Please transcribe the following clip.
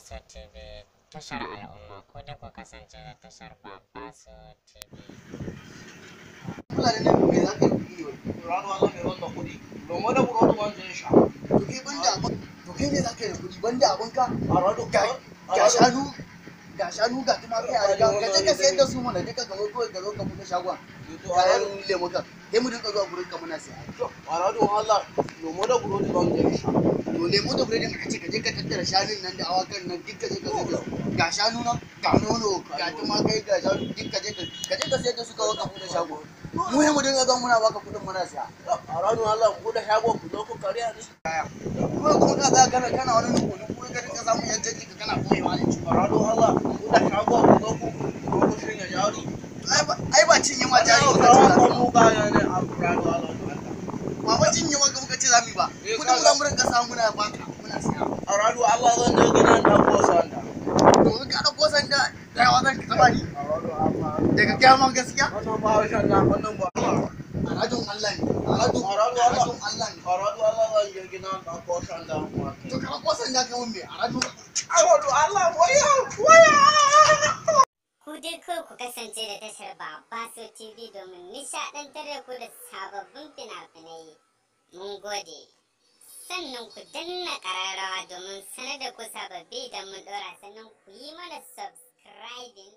Babaso TV, tashar al'umma, ko da ku kasance da tashar Babaso TV. Fulani ne me za ka yi kuɗi wai? Rana za ka yi wanda kuɗi. Domin da burotu wanda ya sha. To kai banda abin, to kai ne za ka yi kuɗi banda abinka? A rado ga shanu ga tumakai a riga ka je ka sayar da su mana duka ka zo kawai ka zo ka buɗe shagon kayan lemu ka sai mu dinga zuwa gurin ka muna siya. A rado Allah lemo da burodi wanda ya sha. To lemo da burodi ka ce ka je ka tattara shanun nan da awakan nan duk ka je ka sayar da su. Ga shanu nan ga nono ga tumakai ga shanu duk ka je ka sayar da su ka zo ka buɗe shagon. Mu yi mu dinga zan muna baka kudin muna siya. A ranar Allah ku da shago ku zo ku kariya ne. Kuma ka tsaya kana wani nuku ka dinga samun yan canji ka kana koyewa ne. A ranar Allah ku da shago ku zo ku shirya jari. Ai ba cinye ma jari ba ce mu ga ne a ranar Allah. Ba ba cinye ma muka ce zamu ba. Kudin zamu rinka samu muna baka muna siya. A ranar Allah zan je gidan da ko sanda. To ka da ko sanda da yawa zan taba ni. Daga gaya man gaskiya? Wannan ba harshen na wannan ba. Aradun Allah ne. Aradun Allah ne. Aradun Allah zan je gina ka kosan da. To ka kosan da ka mun me? Aradun Allah waya. Ku dai kawai ku kasance da tashar Babaso TV domin nishaɗantar da ku da sababbin fina-finai. Mun gode. Sannan ku danna ƙararrawa domin sanar da ku sababbi idan mun ɗora, sannan ku yi mana subscribing